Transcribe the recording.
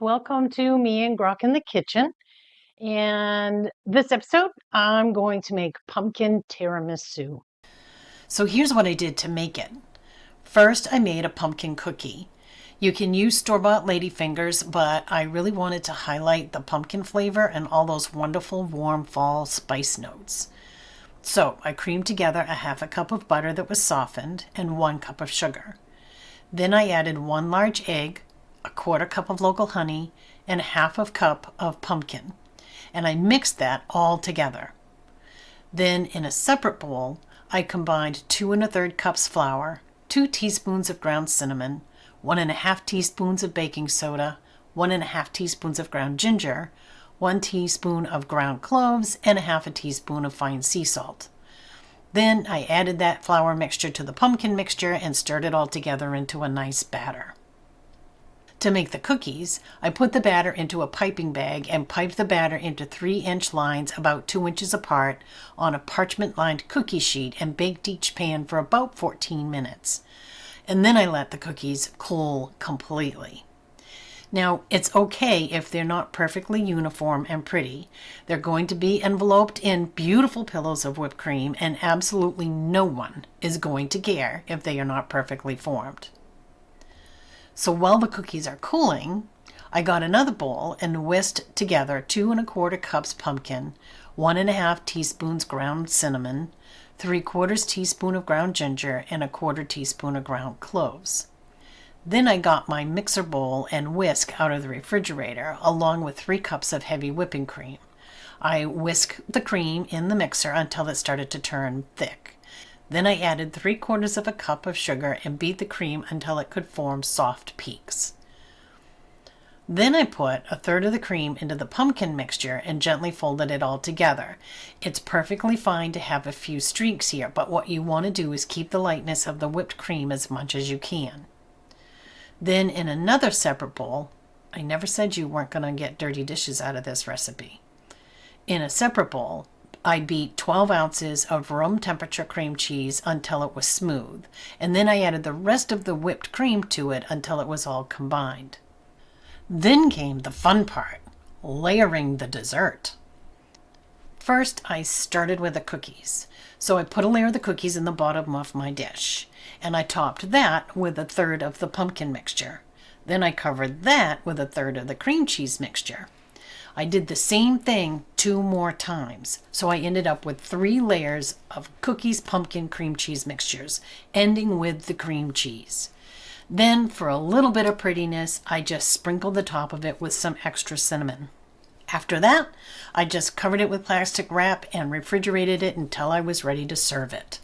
Welcome to me and Grok in the kitchen. And this episode, I'm going to make pumpkin tiramisu. So here's what I did to make it. First, I made a pumpkin cookie. You can use store-bought ladyfingers, but I really wanted to highlight the pumpkin flavor and all those wonderful warm fall spice notes. So I creamed together a half a cup of butter that was softened and 1 cup of sugar. Then I added 1 large egg, a 1/4 cup of local honey, and a half of cup of pumpkin. And I mixed that all together. Then in a separate bowl, I combined 2 1/3 cups flour, 2 teaspoons of ground cinnamon, 1 1/2 teaspoons of baking soda, 1 1/2 teaspoons of ground ginger, 1 teaspoon of ground cloves, and a 1/2 teaspoon of fine sea salt. Then I added that flour mixture to the pumpkin mixture and stirred it all together into a nice batter. To make the cookies, I put the batter into a piping bag and piped the batter into 3-inch lines about 2 inches apart on a parchment-lined cookie sheet and baked each pan for about 14 minutes. And then I let the cookies cool completely. Now, it's okay if they're not perfectly uniform and pretty. They're going to be enveloped in beautiful pillows of whipped cream, and absolutely no one is going to care if they are not perfectly formed. So while the cookies are cooling, I got another bowl and whisked together 2 1/4 cups pumpkin, 1 1/2 teaspoons ground cinnamon, 3/4 teaspoon of ground ginger, and a 1/4 teaspoon of ground cloves. Then I got my mixer bowl and whisk out of the refrigerator along with 3 cups of heavy whipping cream. I whisked the cream in the mixer until it started to turn thick. Then I added 3/4 cup of sugar and beat the cream until it could form soft peaks. Then I put 1/3 of the cream into the pumpkin mixture and gently folded it all together. It's perfectly fine to have a few streaks here, but what you want to do is keep the lightness of the whipped cream as much as you can. Then in another separate bowl, I never said you weren't going to get dirty dishes out of this recipe. In a separate bowl, I beat 12 ounces of room temperature cream cheese until it was smooth, and then I added the rest of the whipped cream to it until it was all combined. Then came the fun part, layering the dessert. First, I started with the cookies. So I put a layer of the cookies in the bottom of my dish, and I topped that with 1/3 of the pumpkin mixture. Then I covered that with 1/3 of the cream cheese mixture. I did the same thing 2 more times, so I ended up with 3 layers of cookies, pumpkin, cream cheese mixtures, ending with the cream cheese. Then, for a little bit of prettiness, I just sprinkled the top of it with some extra cinnamon. After that, I just covered it with plastic wrap and refrigerated it until I was ready to serve it.